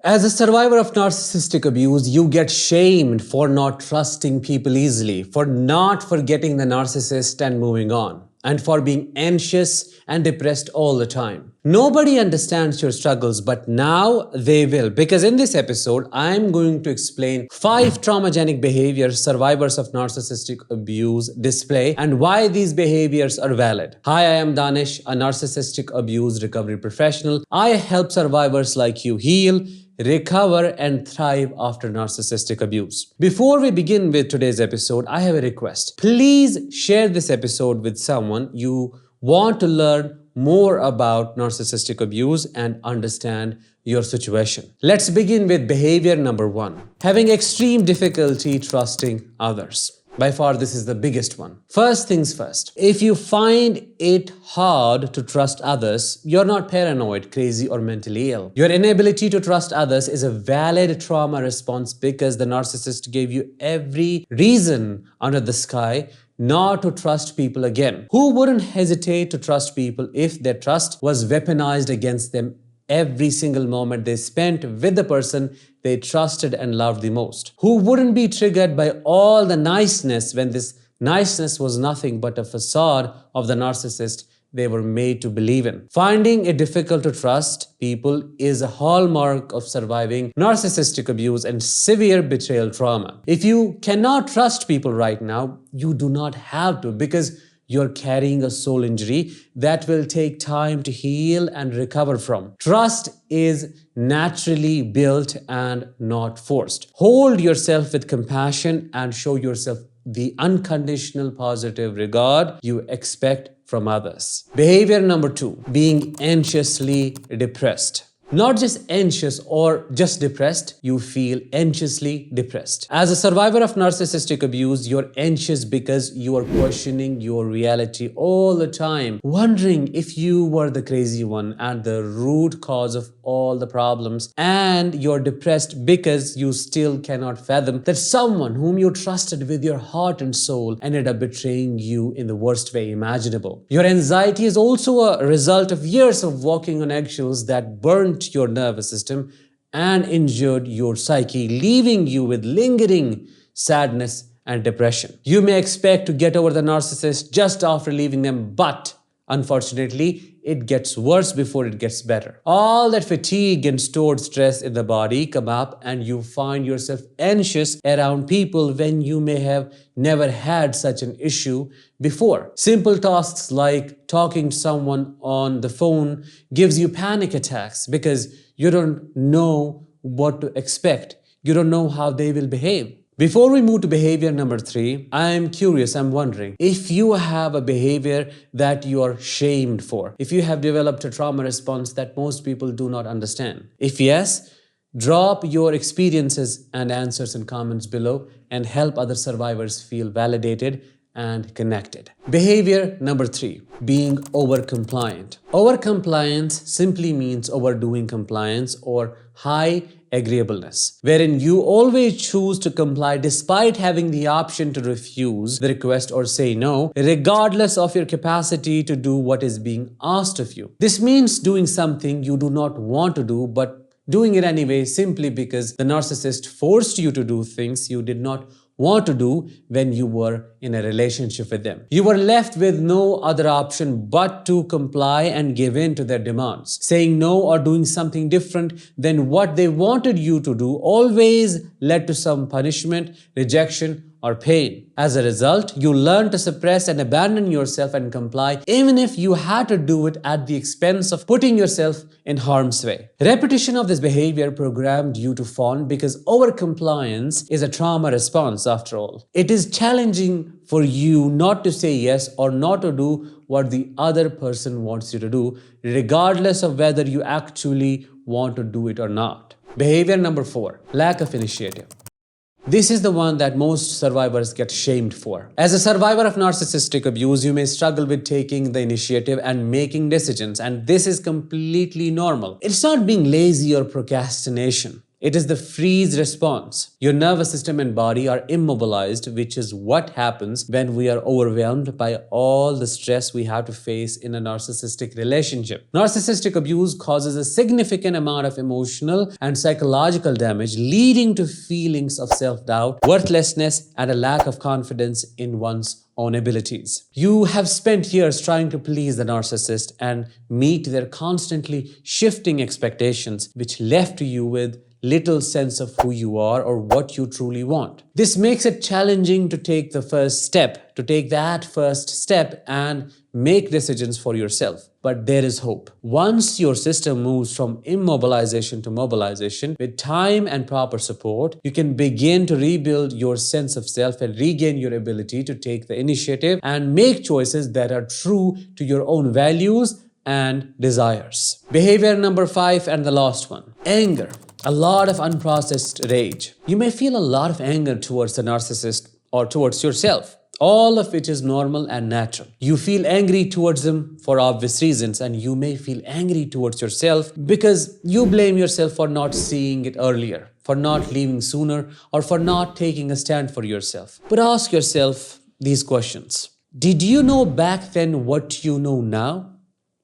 As a survivor of narcissistic abuse, you get shamed for not trusting people easily, for not forgetting the narcissist and moving on, and for being anxious and depressed all the time. Nobody understands your struggles, but now they will, because in this episode, I'm going to explain 5 traumagenic behaviors survivors of narcissistic abuse display and why these behaviors are valid. Hi, I am Danish, a narcissistic abuse recovery professional. I help survivors like you heal, recover and thrive after narcissistic abuse. Before we begin with today's episode, I have a request. Please share this episode with someone you want to learn more about narcissistic abuse and understand your situation. Let's begin with behavior number 1. Having extreme difficulty trusting others. By far, this is the biggest one. First things first, if you find it hard to trust others, you're not paranoid, crazy, or mentally ill. Your inability to trust others is a valid trauma response because the narcissist gave you every reason under the sky not to trust people again. Who wouldn't hesitate to trust people if their trust was weaponized against them every single moment they spent with the person they trusted and loved the most? Who wouldn't be triggered by all the niceness when this niceness was nothing but a facade of the narcissist they were made to believe in? Finding it difficult to trust people is a hallmark of surviving narcissistic abuse and severe betrayal trauma. If you cannot trust people right now, you do not have to, because you're carrying a soul injury that will take time to heal and recover from. Trust is naturally built and not forced. Hold yourself with compassion and show yourself the unconditional positive regard you expect from others. Behavior number 2, being anxiously depressed. Not just anxious or just depressed, you feel anxiously depressed. As a survivor of narcissistic abuse, you're anxious because you are questioning your reality all the time, wondering if you were the crazy one and the root cause of all the problems. And you're depressed because you still cannot fathom that someone whom you trusted with your heart and soul ended up betraying you in the worst way imaginable. Your anxiety is also a result of years of walking on eggshells that burned your nervous system and injured your psyche, leaving you with lingering sadness and depression. You may expect to get over the narcissist just after leaving them, but unfortunately, it gets worse before it gets better. All that fatigue and stored stress in the body come up and you find yourself anxious around people when you may have never had such an issue before. Simple tasks like talking to someone on the phone gives you panic attacks because you don't know what to expect. You don't know how they will behave. Before we move to behavior number 3, I'm curious, I'm wondering if you have a behavior that you are shamed for, if you have developed a trauma response that most people do not understand. If yes, drop your experiences and answers in comments below and help other survivors feel validated and connected. Behavior number 3, being over-compliant. Over-compliance simply means overdoing compliance or high agreeableness, wherein you always choose to comply despite having the option to refuse the request or say no, regardless of your capacity to do what is being asked of you. This means doing something you do not want to do, but doing it anyway simply because the narcissist forced you to do things you did not want to do when you were in a relationship with them. You were left with no other option but to comply and give in to their demands. Saying no or doing something different than what they wanted you to do always led to some punishment, rejection, or pain. As a result, you learn to suppress and abandon yourself and comply, even if you had to do it at the expense of putting yourself in harm's way. Repetition of this behavior programmed you to fawn because overcompliance is a trauma response after all. It is challenging for you not to say yes or not to do what the other person wants you to do, regardless of whether you actually want to do it or not. Behavior number 4, lack of initiative. This is the one that most survivors get shamed for. As a survivor of narcissistic abuse, you may struggle with taking the initiative and making decisions, and this is completely normal. It's not being lazy or procrastination. It is the freeze response. Your nervous system and body are immobilized, which is what happens when we are overwhelmed by all the stress we have to face in a narcissistic relationship. Narcissistic abuse causes a significant amount of emotional and psychological damage, leading to feelings of self-doubt, worthlessness, and a lack of confidence in one's own abilities. You have spent years trying to please the narcissist and meet their constantly shifting expectations, which left you with little sense of who you are or what you truly want. This makes it challenging to take that first step and make decisions for yourself. But there is hope. Once your system moves from immobilization to mobilization, with time and proper support, you can begin to rebuild your sense of self and regain your ability to take the initiative and make choices that are true to your own values and desires. Behavior number 5 and the last one, anger. A lot of unprocessed rage. You may feel a lot of anger towards the narcissist or towards yourself, all of which is normal and natural. You feel angry towards them for obvious reasons, and you may feel angry towards yourself because you blame yourself for not seeing it earlier, for not leaving sooner, or for not taking a stand for yourself. But ask yourself these questions. Did you know back then what you know now?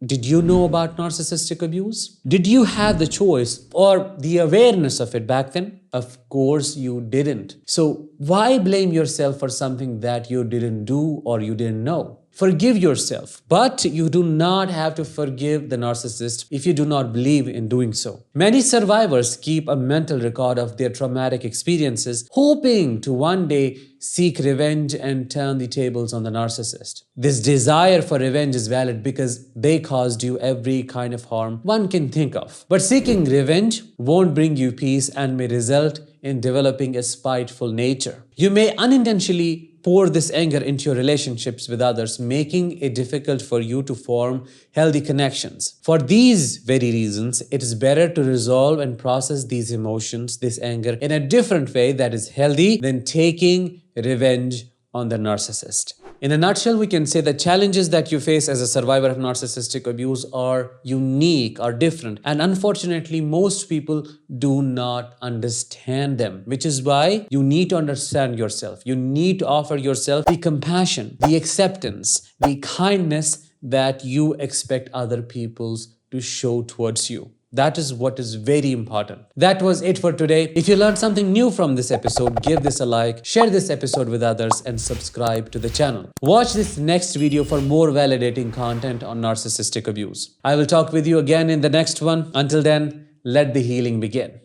Did you know about narcissistic abuse? Did you have the choice or the awareness of it back then? Of course you didn't. So why blame yourself for something that you didn't do or you didn't know? Forgive yourself, but you do not have to forgive the narcissist if you do not believe in doing so. Many survivors keep a mental record of their traumatic experiences, hoping to one day seek revenge and turn the tables on the narcissist. This desire for revenge is valid because they caused you every kind of harm one can think of. But seeking revenge won't bring you peace and may result in developing a spiteful nature. You may unintentionally pour this anger into your relationships with others, making it difficult for you to form healthy connections. For these very reasons, it is better to resolve and process these emotions, this anger, in a different way that is healthy than taking revenge on the narcissist. In a nutshell, we can say the challenges that you face as a survivor of narcissistic abuse are unique, are different, and unfortunately, most people do not understand them, which is why you need to understand yourself. You need to offer yourself the compassion, the acceptance, the kindness that you expect other people to show towards you. That is what is very important. That was it for today. If you learned something new from this episode, give this a like, share this episode with others, and subscribe to the channel. Watch this next video for more validating content on narcissistic abuse. I will talk with you again in the next one. Until then, let the healing begin.